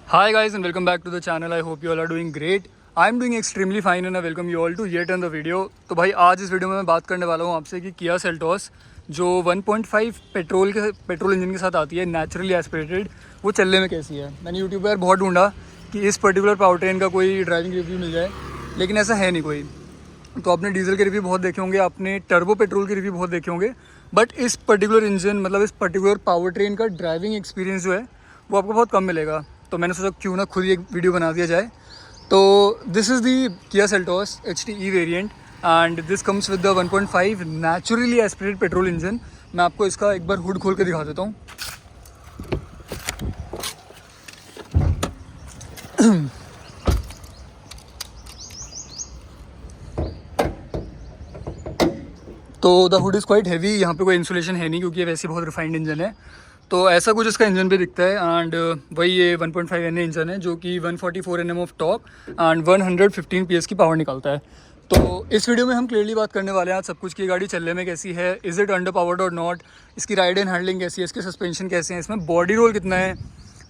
Hi guys and welcome back to the channel. I hope you all are doing great. I'm doing extremely fine and I welcome you all to yet another video. तो भाई आज इस video में मैं बात करने वाला हूँ आपसे कि किया सेल्टोस जो 1.5 पेट्रोल इंजन के साथ आती है नेचुरली एस्पिरेटेड, वो चलने में कैसी है। मैंने यूट्यूब पर बहुत ढूंढा कि इस पर्टिकुलर पावर ट्रेन का कोई ड्राइविंग रिव्यू मिल जाए, लेकिन ऐसा है नहीं कोई। तो आपने डीजल के रिव्यू बहुत देखे होंगे, आपने टर्बो पेट्रोल के रिव्यू बहुत देखे होंगे, बट इस पर्टिकुलर इंजन मतलब इस पर्टिकुलर पावर ट्रेन का ड्राइविंग एक्सपीरियंस जो है वो आपको बहुत कम मिलेगा। तो मैंने सोचा क्यों ना खुद ही एक वीडियो बना दिया जाए। तो this is the Kia Seltos HTE variant and this comes with the 1.5 naturally aspirated petrol engine. मैं आपको इसका एक बार हुड खोल के दिखा देता हूँ। तो the hood is quite heavy, यहाँ पे कोई इंसुलेशन है नहीं क्योंकि ये वैसे बहुत रिफाइंड इंजन है। तो ऐसा कुछ इसका इंजन पे दिखता है एंड वही ये 1.5 NA इंजन है जो कि 144 Nm of top and 115 PS की पावर निकालता है। तो इस वीडियो में हम क्लियरली बात करने वाले हैं आज सब कुछ की गाड़ी चलने में कैसी है, इज़ इट अंडर पावर्ड और नॉट, इसकी राइड एंड हैंडलिंग कैसी है, इसके सस्पेंशन कैसे हैं, इसमें बॉडी रोल कितना है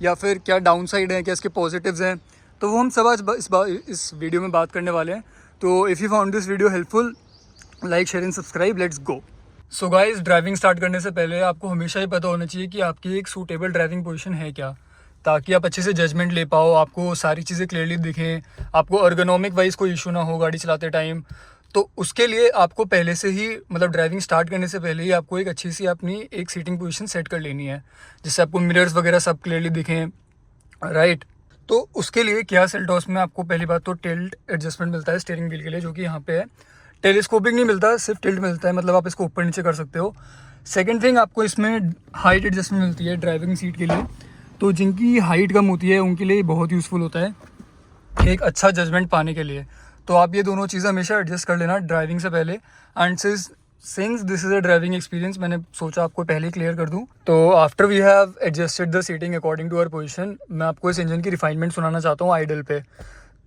या फिर क्या डाउन साइड है, क्या इसके पॉजिटिव्स हैं। तो वो हम सब आज इस वीडियो में बात करने वाले हैं। तो if you found this video helpful, like share and subscribe, let's go. So guys, driving start करने से पहले आपको हमेशा ही पता होना चाहिए कि आपकी एक सूटेबल ड्राइविंग पोजीशन है क्या, ताकि आप अच्छे से जजमेंट ले पाओ, आपको सारी चीज़ें क्लियरली दिखें, आपको अर्गोनॉमिक वाइज कोई इशू ना हो गाड़ी चलाते टाइम। तो उसके लिए आपको पहले से ही मतलब ड्राइविंग स्टार्ट करने से पहले ही आपको एक अच्छी सी अपनी एक सीटिंग पोजीशन सेट कर लेनी है, जिससे आपको मिरर्स वगैरह सब क्लियरली दिखें, राइट। तो उसके लिए किया सेल्टोस में आपको पहली बात तो टिल्ट एडजस्टमेंट मिलता है स्टीयरिंग व्हील के लिए, जो कि यहाँ पे है। टेलीस्कोपिक नहीं मिलता, सिर्फ टिल्ट मिलता है, मतलब आप इसको ऊपर नीचे कर सकते हो। सेकंड थिंग, आपको इसमें हाइट एडजस्टमेंट मिलती है ड्राइविंग सीट के लिए। तो जिनकी हाइट कम होती है उनके लिए बहुत यूज़फुल होता है एक अच्छा जजमेंट पाने के लिए। तो आप ये दोनों चीज़ें हमेशा एडजस्ट कर लेना ड्राइविंग से पहले। And since this is a driving experience, मैंने सोचा आपको पहले क्लियर कर दूं। तो after we have adjusted the seating according to our position, मैं आपको इस इंजन की रिफाइनमेंट सुनाना चाहता हूँ आइडल पे।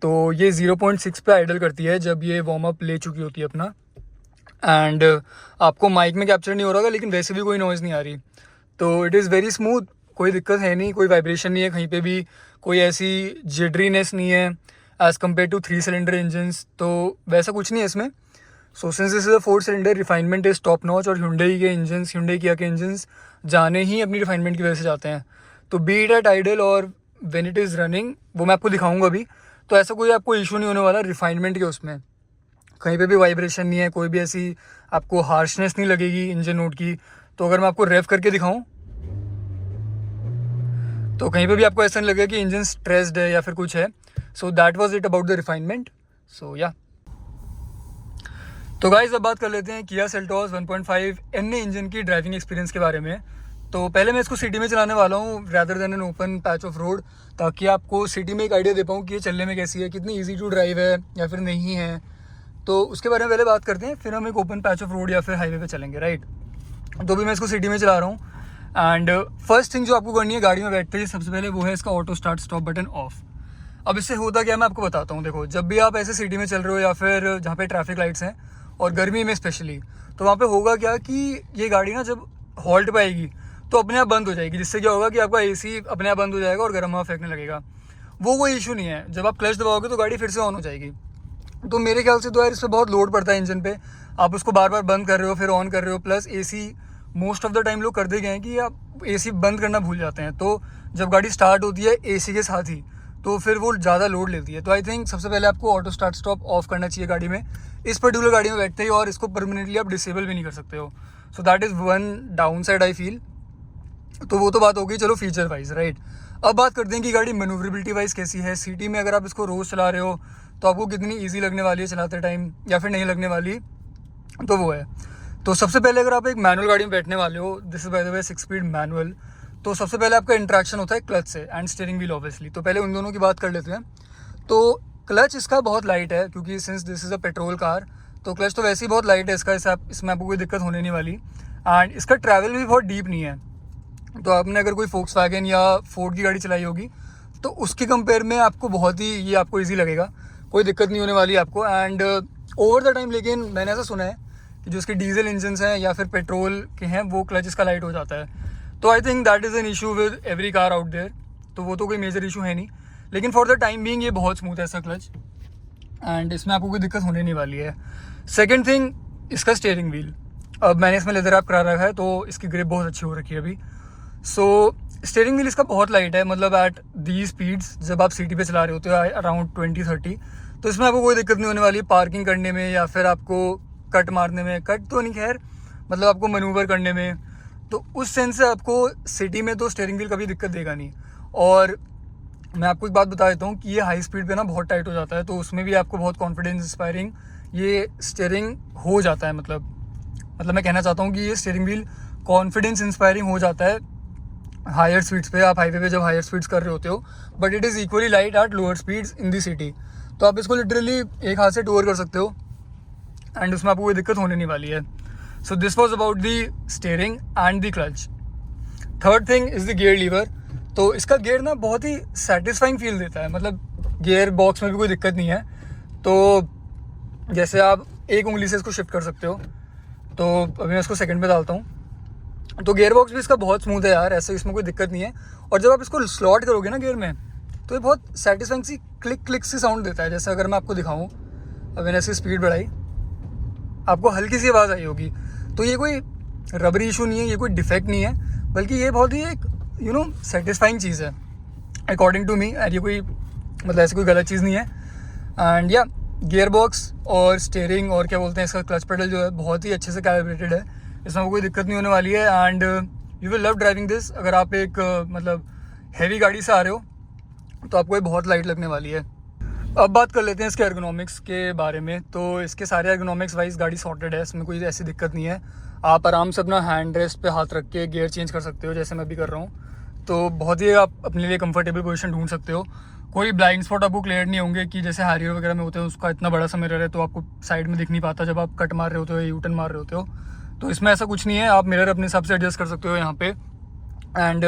तो ये 0.6 पे आइडल करती है जब ये वार्म अप ले चुकी होती है अपना। एंड आपको माइक में कैप्चर नहीं हो रहा होगा, लेकिन वैसे भी कोई नॉइज़ नहीं आ रही। तो इट इज़ वेरी स्मूथ, कोई दिक्कत है नहीं, कोई वाइब्रेशन नहीं है कहीं पे भी, कोई ऐसी जिडरीनेस नहीं है as compare to 3 cylinder engines. तो वैसा कुछ नहीं है इसमें। So since this is a 4 cylinder, refinement is top notch. और Hyundai के इंजन्स, Hyundai किया के इंजन्स जाने ही अपनी रिफाइनमेंट की वजह से जाते हैं। तो बी इट एट आइडल और व्हेन इट इज़ रनिंग, वो मैं आपको दिखाऊंगा अभी। तो ऐसा कोई आपको इशू नहीं होने वाला रिफाइनमेंट के उसमें, कहीं पे भी वाइब्रेशन नहीं है, कोई भी ऐसी आपको हार्शनेस नहीं लगेगी इंजन नोट की। तो अगर मैं आपको रेव करके दिखाऊं तो कहीं पे भी आपको ऐसा नहीं लगेगा कि इंजन स्ट्रेस्ड है या फिर कुछ है। So that was it about the refinement. So या तो गाइस, अब बात कर लेते हैं किया सेल्टोस 1.5 NA इंजन की ड्राइविंग एक्सपीरियंस के बारे में। तो पहले मैं इसको सिटी में चलाने वाला हूँ rather than an open patch of road, ताकि आपको सिटी में एक आइडिया दे पाऊँ कि ये चलने में कैसी है, कितनी ईजी टू ड्राइव है या फिर नहीं है। तो उसके बारे में पहले बात करते हैं, फिर हम एक ओपन पैच ऑफ रोड या फिर हाईवे पे चलेंगे, राइट। तो भी मैं इसको सिटी में चला रहा हूँ। एंड फर्स्ट थिंग जो आपको करनी है गाड़ी में बैठते ही सबसे पहले, वो है इसका auto start stop button of. अब इससे होता क्या, मैं आपको बताता हूँ। देखो, जब भी आप ऐसे सिटी में चल रहे हो या फिर जहाँ पे ट्रैफिक लाइट्स हैं और गर्मी में स्पेशली, तो वहाँ पे होगा क्या कि ये गाड़ी ना जब हॉल्ट पे आएगी तो अपने आप बंद हो जाएगी, जिससे क्या होगा कि आपका AC अपने आप बंद हो जाएगा और गर्म हवा फेंकने लगेगा। वो कोई इशू नहीं है, जब आप क्लच दबाओगे तो गाड़ी फिर से ऑन हो जाएगी। तो मेरे ख्याल से तो यार इस पर बहुत लोड पड़ता है इंजन पे, आप उसको बार बार बंद कर रहे हो फिर ऑन कर रहे हो, plus AC most of the time लोग कर दे गए हैं कि आप AC बंद करना भूल जाते हैं। तो जब गाड़ी स्टार्ट होती है AC के साथ ही, तो फिर वो ज़्यादा लोड लेती है। तो आई थिंक सबसे पहले आपको ऑटो स्टार्ट स्टॉप ऑफ करना चाहिए गाड़ी में, इस पर्टिकुलर गाड़ी में बैठते ही, और इसको परमानेंटली आप डिसेबल भी नहीं कर सकते हो। So that is one down side I feel. तो वो तो बात हो गई चलो फीचर वाइज, राइट। अब बात करते हैं कि गाड़ी मैन्यूवरेबिलिटी वाइज कैसी है। सिटी में अगर आप इसको रोज़ चला रहे हो तो आपको कितनी इजी लगने वाली है चलाते टाइम या फिर नहीं लगने वाली, तो वो है। तो सबसे पहले अगर आप एक मैनुअल गाड़ी में बैठने वाले हो, this is by the way 6 speed manual, तो सबसे पहले आपका इंट्रैक्शन होता है क्लच से एंड स्टीयरिंग व्हील ऑब्वियसली। तो पहले उन दोनों की बात कर लेते हैं। तो क्लच इसका बहुत लाइट है क्योंकि since this is a petrol car, तो क्लच तो वैसे ही बहुत लाइट है इसका, इसमें आपको कोई दिक्कत होने नहीं वाली। एंड इसका ट्रैवल भी बहुत डीप नहीं है। तो आपने अगर कोई फोक्सवैगन या फोर्ड की गाड़ी चलाई होगी तो उसके कंपेयर में आपको बहुत ही ये आपको ईजी लगेगा, कोई दिक्कत नहीं होने वाली आपको। एंड ओवर द टाइम, लेकिन मैंने ऐसा सुना है कि जो इसके डीजल इंजन्स हैं या फिर पेट्रोल के हैं वो क्लच इसका लाइट हो जाता है। तो I think that is an issue with every car out there. तो वो तो कोई मेजर इशू है नहीं, लेकिन फॉर द टाइम बीइंग ये बहुत स्मूथ है ऐसा क्लच, एंड इसमें आपको कोई दिक्कत होने नहीं वाली है। सेकेंड थिंग, इसका स्टीयरिंग व्हील, अब मैंने इसमें लेदर रैप करा रखा है तो इसकी ग्रिप बहुत अच्छी हो रखी है अभी। सो स्टीयरिंग व्हील इसका बहुत लाइट है, मतलब एट दी स्पीड्स जब आप सिटी पे चला रहे होते हो अराउंड 20-30, तो इसमें आपको कोई दिक्कत नहीं होने वाली पार्किंग करने में या फिर आपको कट मारने में, कट तो नहीं खैर, मतलब आपको मैनूवर करने में। तो उस सेंस से आपको सिटी में तो स्टीयरिंग व्हील कभी दिक्कत देगा नहीं। और मैं आपको एक बात बता देता हूँ कि ये हाई स्पीड पे ना बहुत टाइट हो जाता है, तो उसमें भी आपको बहुत कॉन्फिडेंस इंस्पायरिंग ये स्टीयरिंग हो जाता है। मतलब मैं कहना चाहता हूँ कि ये स्टीयरिंग व्हील कॉन्फिडेंस इंस्पायरिंग हो जाता है हायर स्पीड्स पे, आप हाईवे पे जब हायर स्पीड्स कर रहे होते हो, but it is equally light at lower speeds in the city. तो आप इसको लिटरली एक हाथ से टूर कर सकते हो एंड उसमें आपको कोई दिक्कत होने नहीं वाली है। So this was about the steering and the clutch. Third thing is the gear lever. तो इसका गियर ना बहुत ही सेटिस्फाइंग फील देता है, मतलब गियर बॉक्स में भी कोई दिक्कत नहीं है। तो जैसे आप एक उंगली से इसको शिफ्ट कर सकते हो, तो अभी मैं इसको सेकंड पे डालता हूँ, तो गियर बॉक्स भी इसका बहुत स्मूथ है यार, ऐसे इसमें कोई दिक्कत नहीं है। और जब आप इसको स्लॉट करोगे ना गियर में, तो ये बहुत सेटिस्फाइंग सी क्लिक क्लिक सी साउंड देता है। जैसे अगर मैं आपको दिखाऊँ, अब मैंने इसकी स्पीड बढ़ाई, आपको हल्की सी आवाज़ आई होगी। तो ये कोई रबरी इशू नहीं है, ये कोई डिफेक्ट नहीं है, बल्कि ये बहुत ही एक सेटिस्फाइंग चीज़ है अकॉर्डिंग टू मी। ये कोई मतलब ऐसी कोई गलत चीज़ नहीं है। एंड या गियर बॉक्स और स्टीयरिंग और क्या बोलते हैं इसका क्लच पेडल जो है बहुत ही अच्छे से कैलिब्रेटेड है, इसमें कोई दिक्कत नहीं होने वाली है। And you will love driving this. अगर आप एक मतलब हैवी गाड़ी से आ रहे हो तो आपको ये बहुत लाइट लगने वाली है। अब बात कर लेते हैं इसके एर्गोनॉमिक्स के बारे में। तो इसके सारे एर्गोनॉमिक्स वाइज गाड़ी सॉर्टेड है, इसमें कोई ऐसी दिक्कत नहीं है। आप आराम से अपना हैंड रेस्ट पे हाथ रख के गियर चेंज कर सकते हो, जैसे मैं भी कर रहा हूँ। तो बहुत ही आप अपने लिए कंफर्टेबल पोजीशन ढूंढ सकते हो। कोई ब्लाइंड स्पॉट आपको क्लियर नहीं होंगे कि जैसे हैरियर वगैरह में होते हैं, उसका इतना बड़ा सा मिरर है तो आपको साइड में दिख नहीं पाता जब आप कट मार रहे होते हो या यू टर्न मार रहे होते हो। तो इसमें ऐसा कुछ नहीं है, आप मिरर अपने हिसाब से एडजस्ट कर सकते हो यहाँ पे। एंड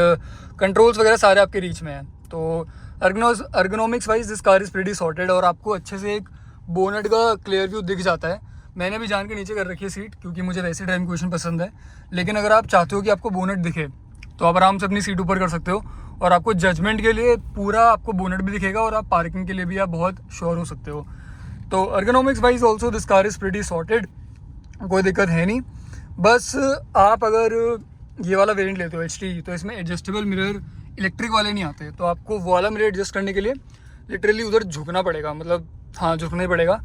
कंट्रोल्स वगैरह सारे आपके रीच में हैं। तो ergonomics wise this car is pretty sorted, और आपको अच्छे से एक बोनट का क्लियर व्यू दिख जाता है। मैंने भी जान के नीचे कर रखी है सीट, क्योंकि मुझे वैसे ड्राइविंग पोजीशन पसंद है। लेकिन अगर आप चाहते हो कि आपको बोनट दिखे तो आप आराम से अपनी सीट ऊपर कर सकते हो, और आपको जजमेंट के लिए पूरा आपको बोनट भी दिखेगा, और आप पार्किंग के लिए भी आप बहुत श्योर हो सकते हो। तो ergonomics wise also this car is pretty sorted, कोई दिक्कत है नहीं। बस आप अगर ये वाला वेरिएंट लेते हो HT, तो इसमें एडजस्टेबल मिरर इलेक्ट्रिक वाले नहीं आते, तो आपको वो वाला मिरर एडजस्ट करने के लिए लिटरली उधर झुकना पड़ेगा, मतलब हाँ झुकना ही पड़ेगा।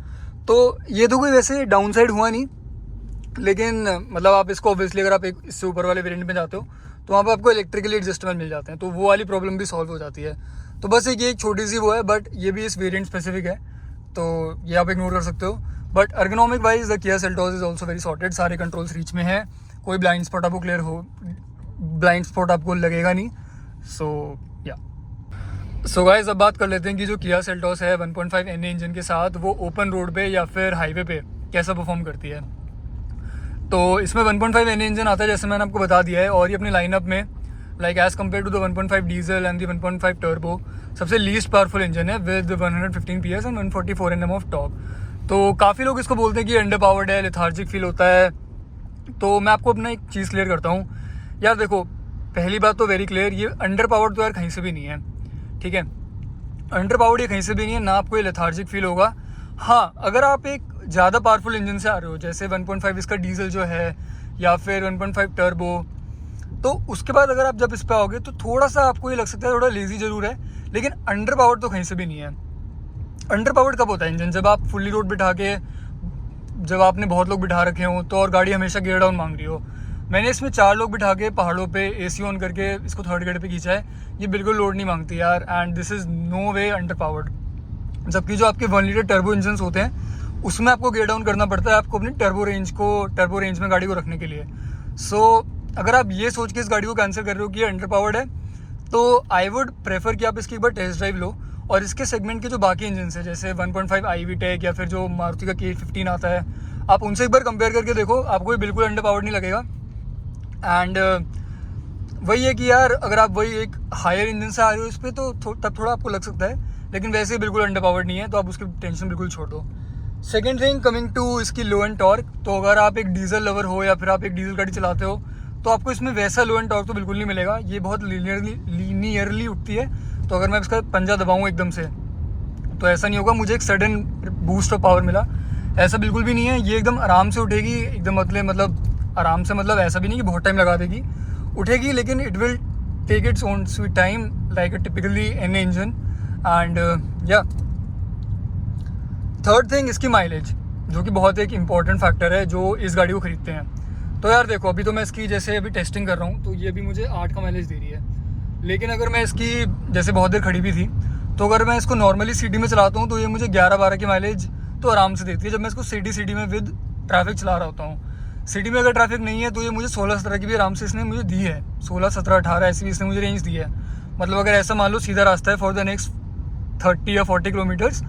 तो ये तो कोई वैसे डाउन साइड हुआ नहीं, लेकिन मतलब आप इसको ऑब्वियसली अगर आप एक इससे ऊपर वाले वेरिएंट में जाते हो तो वहाँ पर आपको इलेक्ट्रिकली एडजस्टेबल मिल जाते हैं, तो वो वाली प्रॉब्लम भी सॉल्व हो जाती है। तो बस एक छोटी सी वो है, बट ये भी इस वेरिएंट स्पेसिफिक है, तो ये आप इग्नोर कर सकते हो। But ergonomic wise the Kia Seltos is also very sorted, सारे कंट्रोल्स रीच में है, कोई ब्लाइंड स्पॉट आपको लगेगा नहीं। सो गाइस अब बात कर लेते हैं कि जो किया सेल्टोस है 1.5 NA इंजन के साथ वो ओपन रोड पे या फिर हाईवे पे कैसा परफॉर्म करती है। तो इसमें 1.5 NA इंजन आता है, जैसे मैंने आपको बता दिया है, और ये अपनी लाइनअप में like as compare to the 1.5 diesel and the 1.5 turbo सबसे लीस्ट पावरफुल इंजन है with 115 PS and 144 Nm of torque. तो काफ़ी लोग इसको बोलते हैं कि अंडर पावर्ड है, लेथार्जिक फील होता है। तो मैं आपको अपना एक चीज़ क्लियर करता हूँ यार। देखो, पहली बात तो वेरी क्लियर, ये अंडर पावर्ड तो यार कहीं से भी नहीं है, ठीक है। अंडर पावर्ड ये कहीं से भी नहीं है, ना आपको ये लेथार्जिक फील होगा। हाँ, अगर आप एक ज़्यादा पावरफुल इंजन से आ रहे हो, जैसे 1.5 इसका डीजल जो है या फिर 1.5 टर्बो, तो उसके बाद अगर आप जब इस पर आओगे तो थोड़ा सा आपको ये लग सकता है थोड़ा लेजी ज़रूर है, लेकिन अंडर पावर्ड तो कहीं से भी नहीं है। अंडर पावर्ड कब होता है इंजन? जब आप फुल्ली रोड बिठा के, जब आपने बहुत लोग बिठा रखे हों तो, और गाड़ी हमेशा गियर डाउन मांग रही हो। मैंने इसमें 4 लोग बिठा के पहाड़ों पे AC ऑन करके इसको थर्ड गियर पे खींचा है, ये बिल्कुल लोड नहीं मांगती यार, and this is no way under powered. जबकि जो आपके 1 लीटर टर्बो इंजन होते हैं उसमें आपको गियर डाउन करना पड़ता है आपको अपनी टर्बो रेंज में गाड़ी को रखने के लिए। सो अगर आप ये सोच के इस गाड़ी को कैंसिल कर रहे हो कि ये अंडर पावर्ड है, तो आई वुड प्रेफर कि आप इसकी एक बार टेस्ट ड्राइव लो, और इसके सेगमेंट के जो बाकी इंजन है जैसे 1.5 iVTEC या फिर जो मारुति का K15 आता है, आप उनसे एक बार कंपेयर करके देखो, आपको ये बिल्कुल अंडर पावर्ड नहीं लगेगा। एंड वही है कि यार अगर आप वही एक हायर इंजन से आ रहे हो इस पर तो तब थोड़ा आपको लग सकता है, लेकिन वैसे बिल्कुल अंडर पावर्ड नहीं है, तो आप उसकी टेंशन बिल्कुल छोड़ दो। सेकेंड थिंग, कमिंग टू इसकी लो एंड टॉर्क, तो अगर आप एक डीजल लवर हो या फिर आप एक डीजल गाड़ी चलाते हो तो आपको इसमें वैसा लो एंड टॉर्क तो बिल्कुल नहीं मिलेगा। ये बहुत लीनियरली उठती है, तो अगर मैं इसका पंजा दबाऊँ एकदम से तो ऐसा नहीं होगा मुझे एक सडन बूस्ट ऑफ पावर मिला, ऐसा बिल्कुल भी नहीं है। ये एकदम आराम से उठेगी, एकदम मतलब आराम से, मतलब ऐसा भी नहीं कि बहुत टाइम लगा देगी, उठेगी, लेकिन it will take its own sweet time like a typically an engine. And या थर्ड थिंग, इसकी माइलेज, जो कि बहुत एक इम्पॉर्टेंट फैक्टर है जो इस गाड़ी को खरीदते हैं। तो यार देखो, अभी तो मैं इसकी जैसे अभी टेस्टिंग कर रहा हूँ, तो ये भी मुझे 8 का माइलेज दे रही है। लेकिन अगर मैं इसकी जैसे बहुत देर खड़ी भी थी, तो अगर मैं इसको नॉर्मली सिटी में चलाता हूँ तो ये मुझे 11-12 की माइलेज तो आराम से देती है, जब मैं इसको सिटी में विद ट्रैफिक चला रहा होता हूँ। सिटी में अगर ट्रैफिक नहीं है तो ये मुझे 16-17 की भी आराम से इसने मुझे दी है, 16-17-18 ऐसी भी इसने मुझे रेंज दी है। मतलब अगर ऐसा मान लो सीधा रास्ता है फॉर द नेक्स्ट 30 या 40 किलोमीटर्स,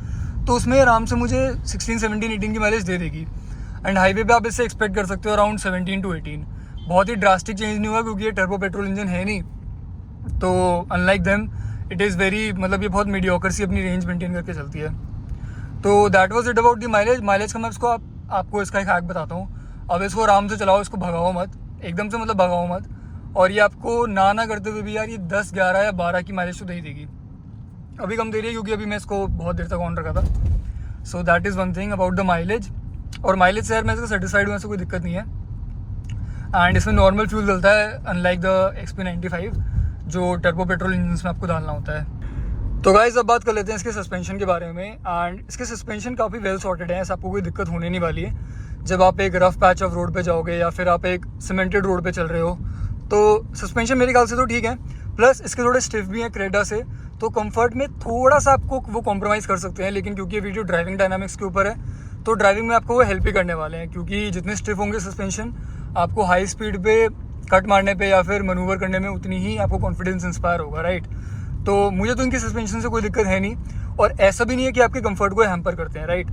तो उसमें आराम से मुझे 16, 17, 18 की माइलेज दे देगी। एंड हाईवे पे आप इससे एक्सपेक्ट कर सकते हो अराउंड 17 to 18। बहुत ही ड्रास्टिक चेंज नहीं हुआ क्योंकि ये टर्बो पेट्रोल इंजन है नहीं, तो unlike them it is very, मतलब ये बहुत मीडियोकर सी अपनी रेंज मेंटेन करके चलती है। तो that was it about the mileage का मैं इसको आपको इसका एक हैक बताता हूँ। अब इसको आराम से चलाओ, इसको भगाओ मत एकदम से, मतलब भगाओ मत। और ये आपको ना करते हुए भी यार ये 10, 11 या 12 की माइलेज तो दे ही देगी। अभी कम दे रही है क्योंकि अभी मैं इसको बहुत देर तक ऑन रखा था। So that is one thing about the mileage. और माइलेज से यार मैं इसको सेटिस्फाइड हूँ, ऐसे कोई दिक्कत नहीं है। एंड इसमें नॉर्मल फ्यूल डलता है अनलाइक द XP95 जो टर्बो पेट्रोल इंजन में आपको डालना होता है। तो गाइस अब बात कर लेते हैं इसके सस्पेंशन के बारे में। एंड इसके सस्पेंशन काफ़ी वेल सॉर्टेड हैं, ऐसा आपको कोई दिक्कत होने नहीं वाली है। जब आप एक रफ पैच ऑफ रोड पे जाओगे या फिर आप एक सीमेंटेड रोड पे चल रहे हो, तो सस्पेंशन मेरे ख्याल से तो ठीक है। प्लस इसके थोड़े स्टिफ भी हैं क्रेटा से, तो कंफर्ट में थोड़ा सा आपको वो कॉम्प्रोमाइज़ कर सकते हैं। लेकिन क्योंकि ये वीडियो ड्राइविंग डायनामिक्स के ऊपर है, तो ड्राइविंग में आपको वो हेल्प ही करने वाले हैं, क्योंकि जितने स्टिफ होंगे सस्पेंशन, आपको हाई स्पीड पे कट मारने पे या फिर मनूवर करने में उतनी ही आपको कॉन्फिडेंस इंस्पायर होगा, राइट। तो मुझे तो इनकी सस्पेंशन से कोई दिक्कत है नहीं, और ऐसा भी नहीं है कि आपके कंफर्ट को हैम्पर करते हैं, राइट।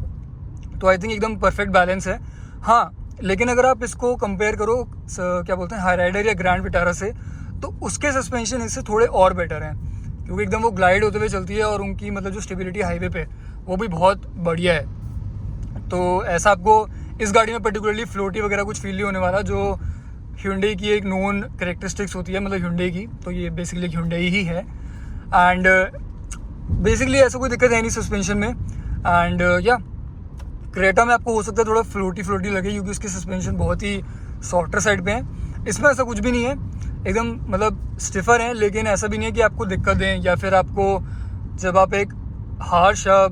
तो आई थिंक एकदम परफेक्ट बैलेंस है। हाँ, लेकिन अगर आप इसको कंपेयर करो क्या बोलते हैं हाई राइडर या ग्रैंड विटारा से, तो उसके सस्पेंशन इससे थोड़े और बेटर हैं, क्योंकि एकदम वो ग्लाइड होते हुए चलती है और उनकी मतलब जो स्टेबिलिटी हाईवे पे वो भी बहुत बढ़िया है। तो ऐसा आपको इस गाड़ी में पर्टिकुलरली फ्लोटी वगैरह कुछ फील नहीं होने वाला, जो Hyundai की एक नोन कैरेक्टरिस्टिक्स होती है, मतलब Hyundai की, तो ये बेसिकली Hyundai ही है। एंड बेसिकली ऐसा कोई दिक्कत है नहीं सस्पेंशन में। एंड या क्रेटा में आपको हो सकता है थोड़ा फ्लोटी लगे, क्योंकि उसकी सस्पेंशन बहुत ही सॉफ्टर साइड पे है। इसमें ऐसा कुछ भी नहीं है, एकदम मतलब स्टिफर है, लेकिन ऐसा भी नहीं है कि आपको दिक्कत दें या फिर आपको जब आप एक हार्श या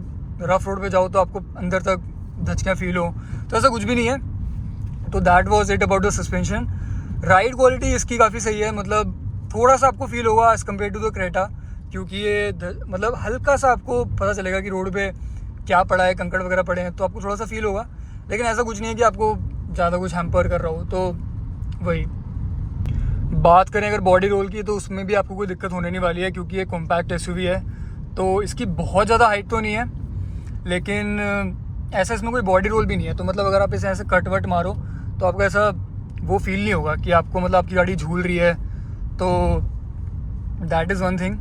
रफ रोड पे जाओ तो आपको अंदर तक धचकियाँ फील हो, तो ऐसा कुछ भी नहीं है। तो that was it about the suspension. Ride quality इसकी काफ़ी सही है, मतलब थोड़ा सा आपको फील होगा as compare to the Creta, क्योंकि ये मतलब हल्का सा आपको पता चलेगा कि रोड पे क्या पड़ा है, कंकड़ वगैरह पड़े हैं, तो आपको थोड़ा सा फील होगा। लेकिन ऐसा कुछ नहीं है कि आपको ज़्यादा कुछ हैम्पर कर रहा हो। तो वही बात करें अगर बॉडी रोल की, तो उसमें भी आपको कोई दिक्कत होने नहीं वाली है, क्योंकि ये कॉम्पैक्ट SUV है, तो इसकी बहुत ज़्यादा हाइट तो नहीं है, लेकिन ऐसा इसमें कोई बॉडी रोल भी नहीं है। तो मतलब अगर आप इसे ऐसे कट वट मारो तो आपको ऐसा वो फील नहीं होगा कि आपको मतलब आपकी गाड़ी झूल रही है। तो that is one thing.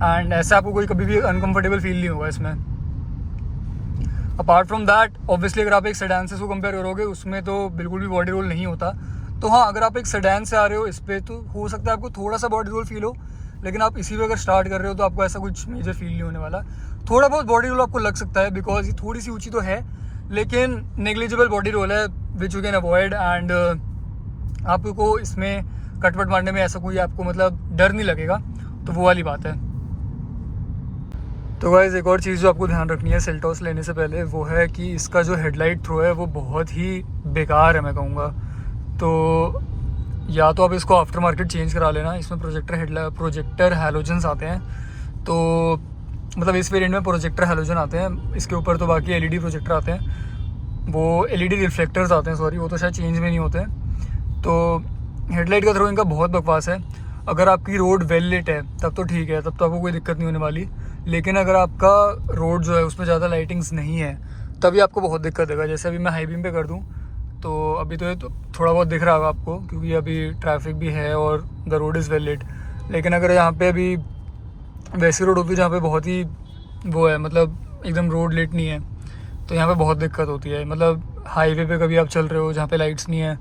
And ऐसा आपको कोई कभी भी अनकंफर्टेबल फील नहीं होगा इसमें। अपार्ट फ्रॉम दैट, ऑब्वियसली अगर आप एक सेडान से उसको कंपेयर करोगे, उसमें तो बिल्कुल भी बॉडी रोल नहीं होता। तो हाँ, अगर आप एक सेडान से आ रहे हो इस पर, तो हो सकता है आपको थोड़ा सा बॉडी रोल फील हो, लेकिन आप इसी पे अगर स्टार्ट कर रहे हो तो आपको ऐसा कुछ मेजर फील नहीं होने वाला। थोड़ा बहुत बॉडी रोल आपको लग सकता है, बिकॉज ये थोड़ी सी ऊंची तो है, लेकिन नेग्लिजिबल बॉडी रोल है which you can avoid. And आपको इसमें कटवट मारने में ऐसा कोई आपको मतलब डर नहीं लगेगा, तो वो वाली बात है। तो गाइस एक और चीज़ जो आपको ध्यान रखनी है सेल्टॉस लेने से पहले, वो है कि इसका जो हेडलाइट थ्रो है वो बहुत ही बेकार है, मैं कहूँगा। तो या तो आप इसको आफ्टर मार्केट चेंज करा लेना, इसमें प्रोजेक्टर हैलोजन्स आते हैं, तो मतलब इस वेरिएंट में प्रोजेक्टर हैलोजन आते हैं, इसके ऊपर तो बाकी LED प्रोजेक्टर आते हैं, वो LED रिफ्लेक्टर्स आते हैं, सॉरी, वो तो शायद चेंज में नहीं होते हैं। तो हेडलाइट का थ्रो इनका बहुत बकवास है। अगर आपकी रोड वेल लिट है तब तो ठीक है, तब तो आपको कोई दिक्कत नहीं होने वाली, लेकिन अगर आपका रोड जो है उसमें ज़्यादा लाइटिंग्स नहीं है तभी आपको बहुत दिक्कत देगा। जैसे अभी मैं हाई बीम पे कर दूँ तो अभी तो ये तो थोड़ा बहुत दिख रहा होगा आपको, क्योंकि अभी ट्रैफिक भी है और the road is well lit. लेकिन अगर यहाँ पे अभी वैसी रोड होती है जहाँ पे बहुत ही वो है, मतलब एकदम रोड लिट नहीं है, तो यहाँ पे बहुत दिक्कत होती है। मतलब हाईवे पे कभी आप चल रहे हो जहाँ पे लाइट्स नहीं है,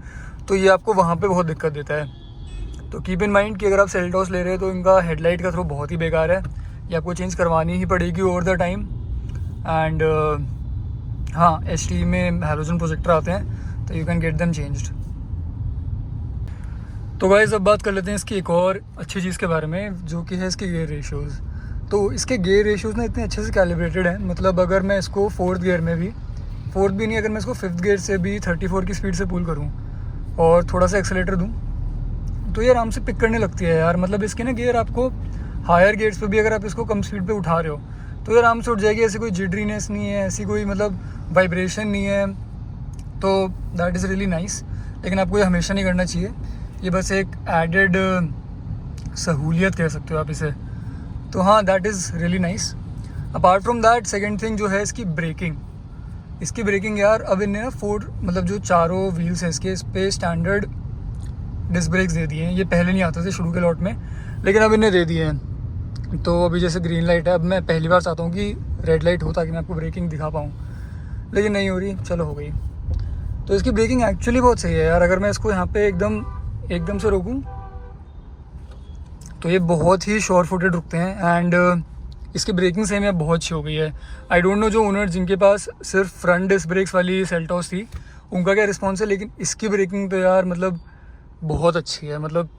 तो ये आपको वहाँ पे बहुत दिक्कत देता है। तो कीप इन माइंड कि अगर आप सेल्टॉस ले रहे हो तो इनका हेडलाइट का थ्रो बहुत ही बेकार है। ये आपको चेंज करवानी ही पड़ेगी ओवर द टाइम। एंड हाँ, HT में हैलोजन प्रोजेक्टर आते हैं तो you can get them changed. तो गाइस अब बात कर लेते हैं इसकी एक और अच्छी चीज़ के बारे में, जो कि है इसके गियर रेशियोज़। तो इसके गियर रेशियोज़ ना इतने अच्छे से कैलिब्रेटेड हैं, मतलब अगर मैं इसको 4th गियर में भी, 4th भी नहीं, अगर मैं इसको 5th गियर से भी 34 की स्पीड से पुल करूँ और थोड़ा सा एक्सेलेटर दूँ तो ये आराम से पिक करने लगती है यार। मतलब इसके ना गियर आपको हायर गियर्स पे भी अगर आप इसको कम स्पीड पे उठा रहे हो तो ये आराम से उठ जाएगी। ऐसी कोई जिटरीनेस नहीं है, ऐसी कोई मतलब वाइब्रेशन नहीं है, तो दैट इज़ रियली नाइस। लेकिन आपको ये हमेशा नहीं करना चाहिए, ये बस एक एडेड सहूलियत कह सकते हो आप इसे। तो हाँ, that is really nice. Apart from that, second thing जो है इसकी ब्रेकिंग। इसकी ब्रेकिंग यार, अब इन्हें ना 4 मतलब जो चारों व्हील्स हैं इसके, इस पर स्टैंडर्ड डिस्क ब्रेक्स दे दिए हैं। ये पहले नहीं आते थे शुरू के लॉट में, लेकिन अब इन्हें दे दिए हैं। तो अभी जैसे ग्रीन लाइट है, अब मैं पहली बार चाहता हूँ कि रेड लाइट हो ताकि मैं आपको ब्रेकिंग दिखा पाऊँ, लेकिन नहीं हो रही, चलो हो गई। तो इसकी ब्रेकिंग एक्चुअली बहुत सही है यार। अगर मैं इसको यहाँ पे एकदम से रोकूँ तो ये बहुत ही शॉर्ट फुटेड रुकते हैं। एंड इसकी ब्रेकिंग सेम है बहुत अच्छी हो गई है। आई डोंट नो जो ओनर जिनके पास सिर्फ फ्रंट डिस्क ब्रेक्स वाली सेल्टॉस थी उनका क्या रिस्पॉन्स है, लेकिन इसकी ब्रेकिंग तो यार मतलब बहुत अच्छी है। मतलब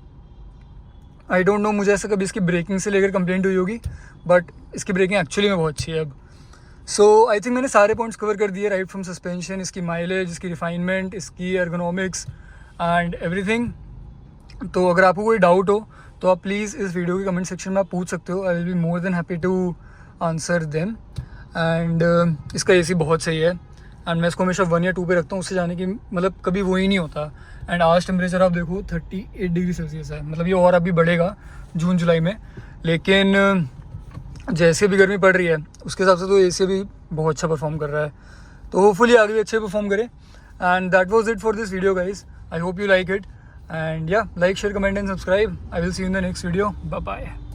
आई डोंट नो, मुझे ऐसा कभी इसकी ब्रेकिंग से लेकर कंप्लेंट हुई होगी, बट इसकी ब्रेकिंग एक्चुअली में बहुत अच्छी है अब। सो आई थिंक मैंने सारे पॉइंट्स कवर कर दिए, राइट फ्रॉम सस्पेंशन, इसकी माइलेज, इसकी रिफाइनमेंट, इसकी एर्गोनॉमिक्स एंड एवरीथिंग। तो अगर आपको कोई डाउट हो तो आप प्लीज़ इस वीडियो के कमेंट सेक्शन में आप पूछ सकते हो। I will be more than happy to answer them. And इसका AC बहुत सही है, एंड मैं इसको हमेशा 1 या 2 पे रखता हूँ, उससे जाने की मतलब कभी वो ही नहीं होता। एंड आज टेम्परेचर आप देखो 38 डिग्री सेल्सियस है, मतलब ये और अभी बढ़ेगा जून जुलाई में, लेकिन जैसे भी गर्मी पड़ रही है उसके हिसाब से तो AC भी बहुत अच्छा परफॉर्म कर रहा है। तो होपफुली आगे भी अच्छे परफॉर्म करे। And that was it for this video guys. I hope you like it, and yeah, like, share, comment and subscribe. I will see you in the next video. Bye bye.